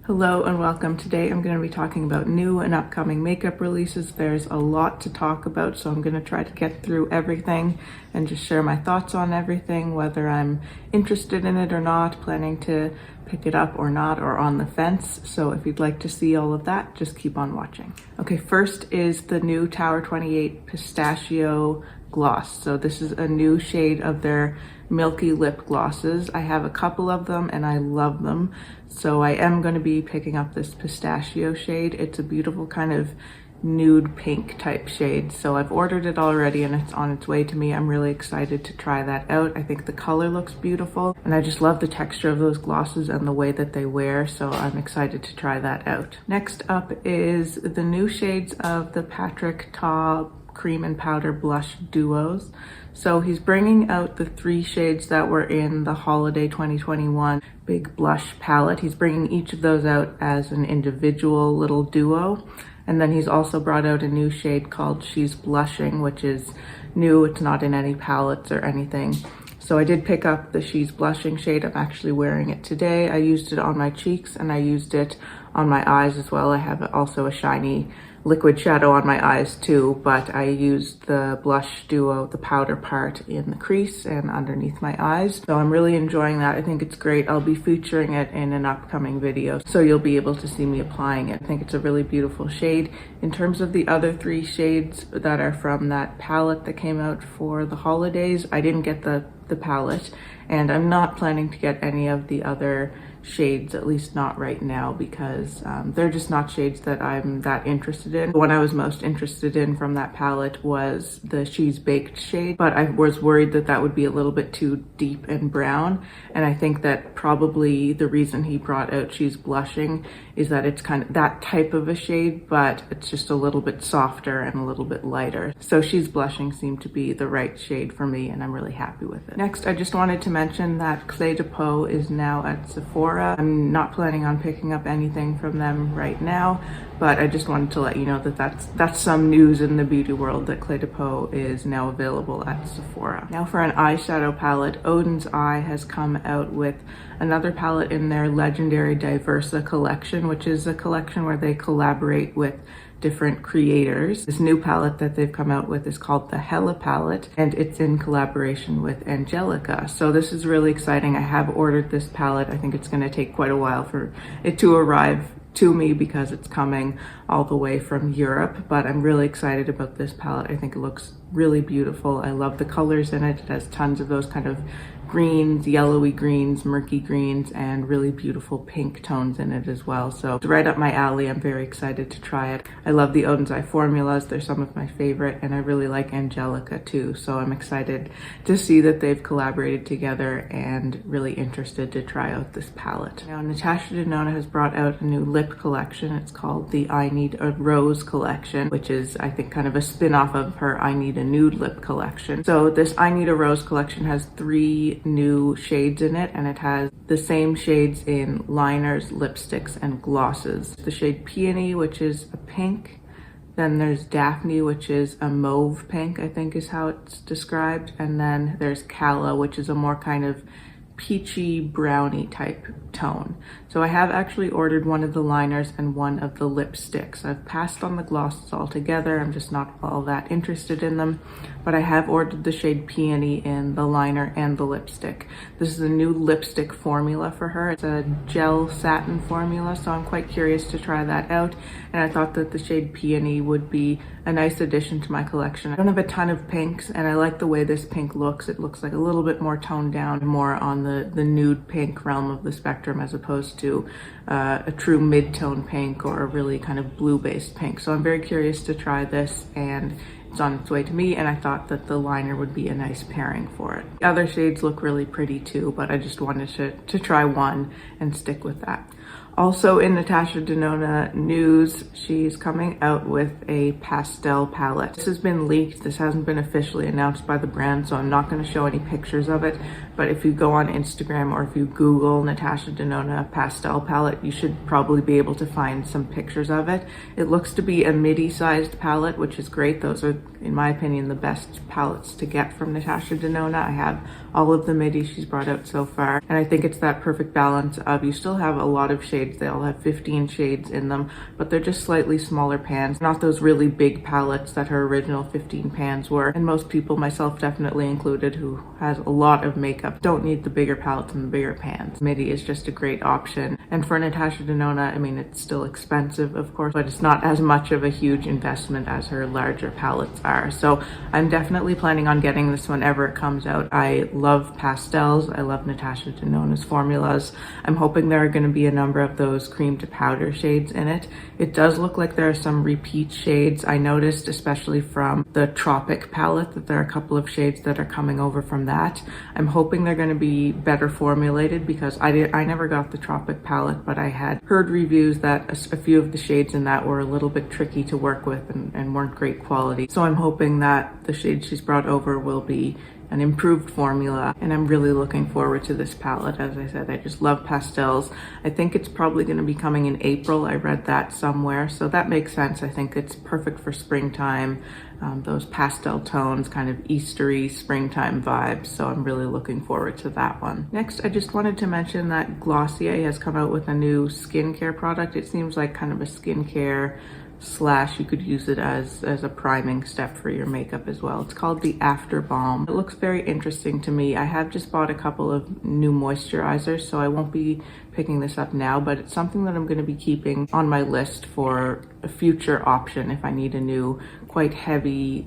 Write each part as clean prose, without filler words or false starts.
Hello and welcome. Today I'm going to be talking about new and upcoming makeup releases. There's a lot to talk about, so I'm going to try to get through everything and just share my thoughts on everything, whether I'm interested in it or not, planning to pick it up or not, or on the fence. So if you'd like to see all of that, just keep on watching. Okay, first is the new Tower 28 Pistachio gloss. So this is a new shade of their milky lip glosses. I have a couple of them and I love them. So I am going to be picking up this pistachio shade. It's a beautiful kind of nude pink type shade. So I've ordered it already and it's on its way to me. I'm really excited to try that out. I think the color looks beautiful and I just love the texture of those glosses and the way that they wear. So I'm excited to try that out. Next up is the new shades of the Patrick Ta Cream and Powder Blush Duos. So he's bringing out the 3 shades that were in the Holiday 2021 Big Blush palette. He's bringing each of those out as an individual little duo. And then he's also brought out a new shade called She's Blushing, which is new. It's not in any palettes or anything. So I did pick up the She's Blushing shade. I'm actually wearing it today. I used it on my cheeks and I used it on my eyes as well. I have also a shiny liquid shadow on my eyes too, but I used the blush duo, the powder part, in the crease and underneath my eyes. So I'm really enjoying that. I think it's great. I'll be featuring it in an upcoming video, so you'll be able to see me applying it. I think it's a really beautiful shade. In terms of the other 3 shades that are from that palette that came out for the holidays, I didn't get the palette, and I'm not planning to get any of the other shades, at least not right now, because they're just not shades that I'm that interested in. The one I was most interested in from that palette was the She's Baked shade, but I was worried that that would be a little bit too deep and brown, and I think that probably the reason he brought out She's Blushing is that it's kind of that type of a shade, but it's just a little bit softer and a little bit lighter. So She's Blushing seemed to be the right shade for me, and I'm really happy with it. Next, I just wanted to mention that Cle de Peau is now at Sephora. I'm not planning on picking up anything from them right now, but I just wanted to let you know that that's some news in the beauty world, that Cle de Peau is now available at Sephora. Now for an eyeshadow palette, Oden's Eye has come out with another palette in their legendary Diversa collection, which is a collection where they collaborate with different creators. This new palette that they've come out with is called the Hela palette, and it's in collaboration with Angelica. So this is really exciting. I have ordered this palette. I think it's going to take quite a while for it to arrive to me because it's coming all the way from Europe, but I'm really excited about this palette. I think it looks really beautiful. I love the colors in it. It has tons of those kind of greens, yellowy greens, murky greens, and really beautiful pink tones in it as well. So it's right up my alley. I'm very excited to try it. I love the Oden's Eye formulas. They're some of my favorite, and I really like Angelica too. So I'm excited to see that they've collaborated together and really interested to try out this palette. Now, Natasha Denona has brought out a new lip collection. It's called the I Need a Rose collection, which is, I think, kind of a spin-off of her I Need a Nude lip collection. So this I Need a Rose collection has 3 new shades in it, and it has the same shades in liners, lipsticks, and glosses. The shade Peony, which is a pink. Then there's Daphne, which is a mauve pink, I think is how it's described. And then there's Calla, which is a more kind of peachy brownie type tone. So I have actually ordered one of the liners and one of the lipsticks. I've passed on the glosses altogether. I'm just not all that interested in them, but I have ordered the shade Peony in the liner and the lipstick. This is a new lipstick formula for her. It's a gel satin formula, so I'm quite curious to try that out, and I thought that the shade Peony would be a nice addition to my collection. I don't have a ton of pinks, and I like the way this pink looks. It looks like a little bit more toned down, more on the nude pink realm of the spectrum, as opposed to a true mid-tone pink or a really kind of blue-based pink. So I'm very curious to try this, and it's on its way to me, and I thought that the liner would be a nice pairing for it. The other shades look really pretty too, but I just wanted to try one and stick with that. Also in Natasha Denona news, she's coming out with a pastel palette. This has been leaked. This hasn't been officially announced by the brand, so I'm not going to show any pictures of it. But if you go on Instagram or if you Google Natasha Denona pastel palette, you should probably be able to find some pictures of it. It looks to be a midi-sized palette, which is great. Those are, in my opinion, the best palettes to get from Natasha Denona. I have all of the midis she's brought out so far, and I think it's that perfect balance of, you still have a lot of shade shades. They all have 15 shades in them, but they're just slightly smaller pans, not those really big palettes that her original 15 pans were. And most people, myself definitely included, who has a lot of makeup, don't need the bigger palettes and the bigger pans. Midi is just a great option. And for Natasha Denona, I mean, it's still expensive, of course, but it's not as much of a huge investment as her larger palettes are. So I'm definitely planning on getting this whenever it comes out. I love pastels. I love Natasha Denona's formulas. I'm hoping there are going to be a number of those cream to powder shades in it. It does look like there are some repeat shades. I noticed, especially from the Tropic palette, that there are a couple of shades that are coming over from that. I'm hoping they're going to be better formulated, because I never got the Tropic palette, but I had heard reviews that a few of the shades in that were a little bit tricky to work with and weren't great quality. So I'm hoping that the shades she's brought over will be an improved formula, and I'm really looking forward to this palette. As I said, I just love pastels. I think it's probably going to be coming in April. I read that somewhere, so that makes sense. I think it's perfect for springtime, those pastel tones, kind of Eastery springtime vibes, so I'm really looking forward to that one. Next, I just wanted to mention that Glossier has come out with a new skincare product. It seems like kind of a skincare slash you could use it as a priming step for your makeup as well. It's called the After Balm. It looks very interesting to me. I have just bought a couple of new moisturizers, so I won't be picking this up now, but it's something that I'm going to be keeping on my list for a future option if I need a new, quite heavy,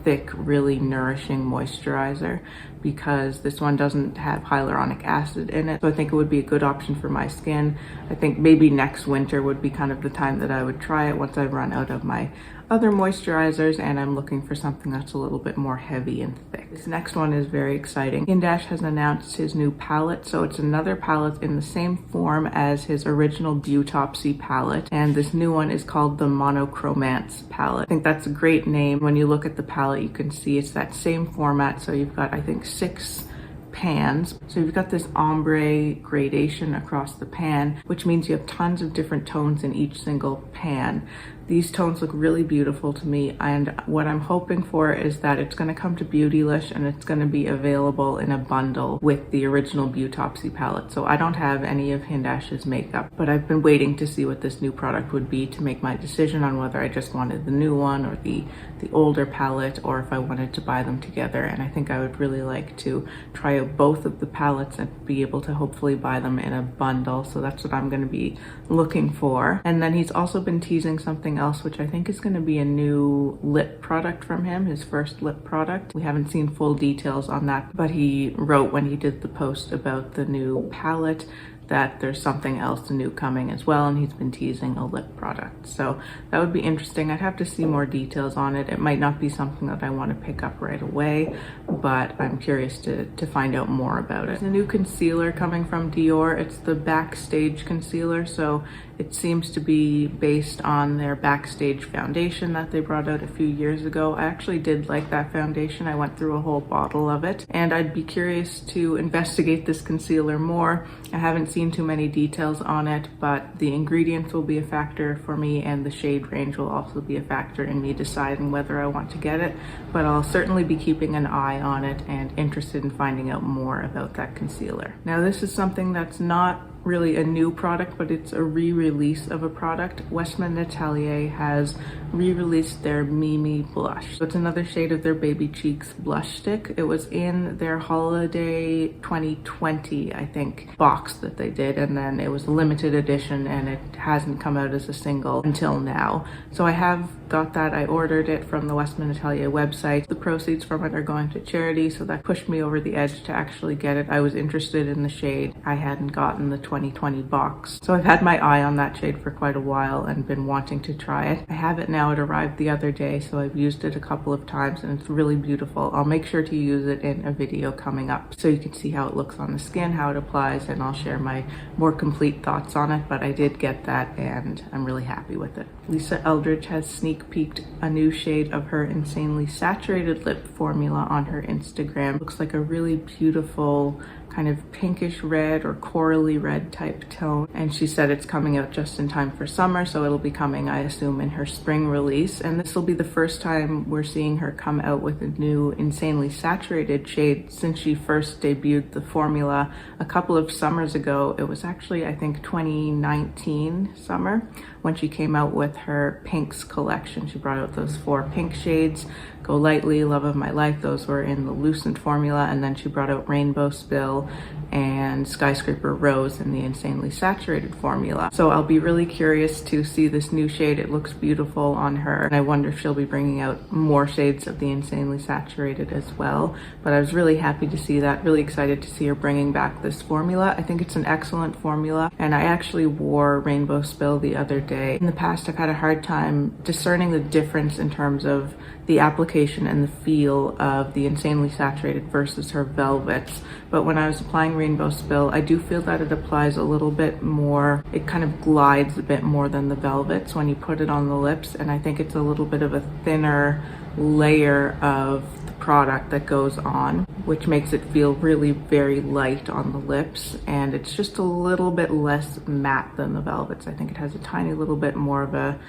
thick, really nourishing moisturizer, because this one doesn't have hyaluronic acid in it. So I think it would be a good option for my skin. I think maybe next winter would be kind of the time that I would try it, once I run out of my other moisturizers and I'm looking for something that's a little bit more heavy and thick. This next one is very exciting. Hindash has announced his new palette. So it's another palette in the same form as his original Beautopsy palette. And this new one is called the Monochromance Palette. I think that's a great name. When you look at the palette, you can see it's that same format. So you've got, I think, 6 pans. So you've got this ombre gradation across the pan, which means you have tons of different tones in each single pan. These tones look really beautiful to me, and what I'm hoping for is that it's going to come to Beautylish and it's going to be available in a bundle with the original Beautopsy palette. So I don't have any of Hindash's makeup, but I've been waiting to see what this new product would be to make my decision on whether I just wanted the new one or the older palette, or if I wanted to buy them together. And I think I would really like to try out both of the palettes and be able to hopefully buy them in a bundle. So that's what I'm going to be looking for. And then he's also been teasing something else, which I think is going to be a new lip product from him, his first lip product. We haven't seen full details on that, but he wrote when he did the post about the new palette that there's something else new coming as well, and he's been teasing a lip product. So that would be interesting. I'd have to see more details on it. It might not be something that I want to pick up right away, but I'm curious to find out more about it. There's a new concealer coming from Dior. It's the Backstage concealer, so it seems to be based on their Backstage foundation that they brought out a few years ago. I actually did like that foundation. I went through a whole bottle of it, and I'd be curious to investigate this concealer more. I haven't seen too many details on it, but the ingredients will be a factor for me, and the shade range will also be a factor in me deciding whether I want to get it. But I'll certainly be keeping an eye on it and interested in finding out more about that concealer. Now, this is something that's not really a new product, but it's a re-release of a product. Westman Atelier has re-released their Mimi blush. So it's another shade of their Baby Cheeks blush stick. It was in their holiday 2020, I think, box that they did, and then it was a limited edition and it hasn't come out as a single until now. So I have got that. I ordered it from the Westman Atelier website. The proceeds from it are going to charity, so that pushed me over the edge to actually get it. I was interested in the shade. I hadn't gotten the 2020 box. So I've had my eye on that shade for quite a while and been wanting to try it. I have it now. It arrived the other day, so I've used it a couple of times and it's really beautiful. I'll make sure to use it in a video coming up so you can see how it looks on the skin, how it applies, and I'll share my more complete thoughts on it. But I did get that and I'm really happy with it. Lisa Eldridge has sneak peeked a new shade of her Insanely Saturated lip formula on her Instagram. Looks like a really beautiful kind of pinkish red or corally red type tone. And she said it's coming out just in time for summer, so it'll be coming, I assume, in her spring release. And this will be the first time we're seeing her come out with a new Insanely Saturated shade since she first debuted the formula a couple of summers ago. It was actually, I think, 2019 summer when she came out with her pinks collection. She brought out those 4 pink shades: Go Lightly, Love of My Life, those were in the Lucent formula, and then she brought out Rainbow Spill and Skyscraper Rose in the Insanely Saturated formula. So I'll be really curious to see this new shade. It looks beautiful on her, and I wonder if she'll be bringing out more shades of the Insanely Saturated as well. But I was really happy to see that, really excited to see her bringing back this formula. I think it's an excellent formula, and I actually wore Rainbow Spill the other day. In the past, I've had a hard time discerning the difference in terms of the application and the feel of the Insanely Saturated versus her velvets. But when I was applying Rainbow Spill, I do feel that it applies a little bit more, it kind of glides a bit more than the velvets when you put it on the lips, and I think it's a little bit of a thinner layer of the product that goes on, which makes it feel really very light on the lips, and it's just a little bit less matte than the velvets. I think it has a tiny little bit more of a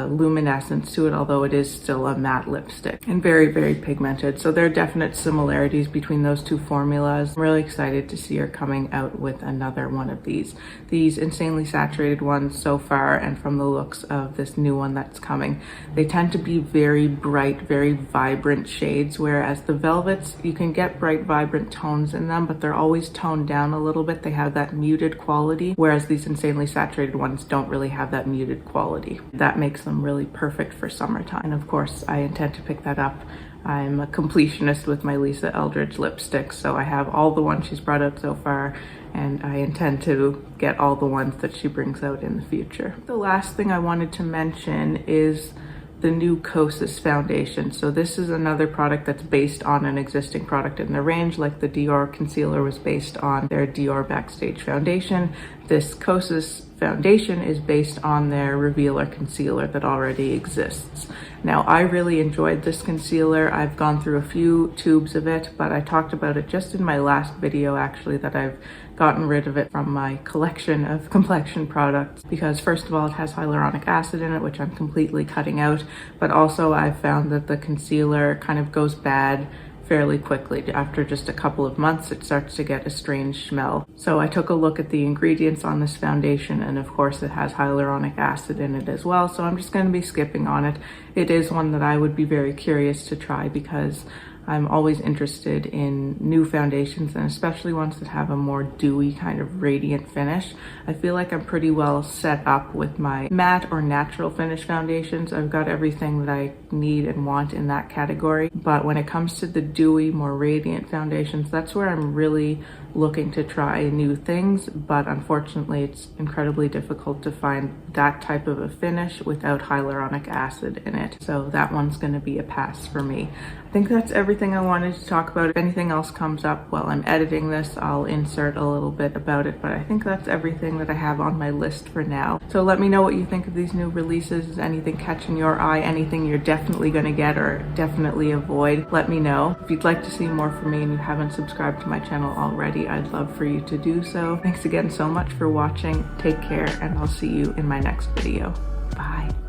luminescence to it, although it is still a matte lipstick, and very, very pigmented. So there are definite similarities between those two formulas. I'm really excited to see her coming out with another one of these Insanely Saturated ones so far, and from the looks of this new one that's coming, they tend to be very bright, very vibrant shades, whereas the velvets, you can get bright, vibrant tones in them, but they're always toned down a little bit. They have that muted quality, whereas these Insanely Saturated ones don't really have that muted quality. That makes them really perfect for summertime. And of course, I intend to pick that up. I'm a completionist with my Lisa Eldridge lipsticks, so I have all the ones she's brought out so far, and I intend to get all the ones that she brings out in the future. The last thing I wanted to mention is the new Kosas foundation. So this is another product that's based on an existing product in the range, like the Dior concealer was based on their Dior Backstage foundation. This Kosas foundation is based on their revealer concealer that already exists. Now, I really enjoyed this concealer. I've gone through a few tubes of it, but I talked about it just in my last video, actually, that I've gotten rid of it from my collection of complexion products, because first of all, it has hyaluronic acid in it, which I'm completely cutting out, but also I've found that the concealer kind of goes bad fairly quickly. After just a couple of months, it starts to get a strange smell. So I took a look at the ingredients on this foundation, and of course it has hyaluronic acid in it as well, so I'm just going to be skipping on it. It is one that I would be very curious to try, because I'm always interested in new foundations, and especially ones that have a more dewy kind of radiant finish. I feel like I'm pretty well set up with my matte or natural finish foundations. I've got everything that I need and want in that category. But when it comes to the dewy, more radiant foundations, that's where I'm really looking to try new things. But unfortunately, it's incredibly difficult to find that type of a finish without hyaluronic acid in it. So that one's going to be a pass for me. I think that's everything I wanted to talk about. If anything else comes up while I'm editing this, I'll insert a little bit about it, but I think that's everything that I have on my list for now. So let me know what you think of these new releases. Is anything catching your eye? Anything you're definitely going to get or definitely avoid? Let me know. If you'd like to see more from me and you haven't subscribed to my channel already, I'd love for you to do so. Thanks again so much for watching. Take care, and I'll see you in my next video. Bye.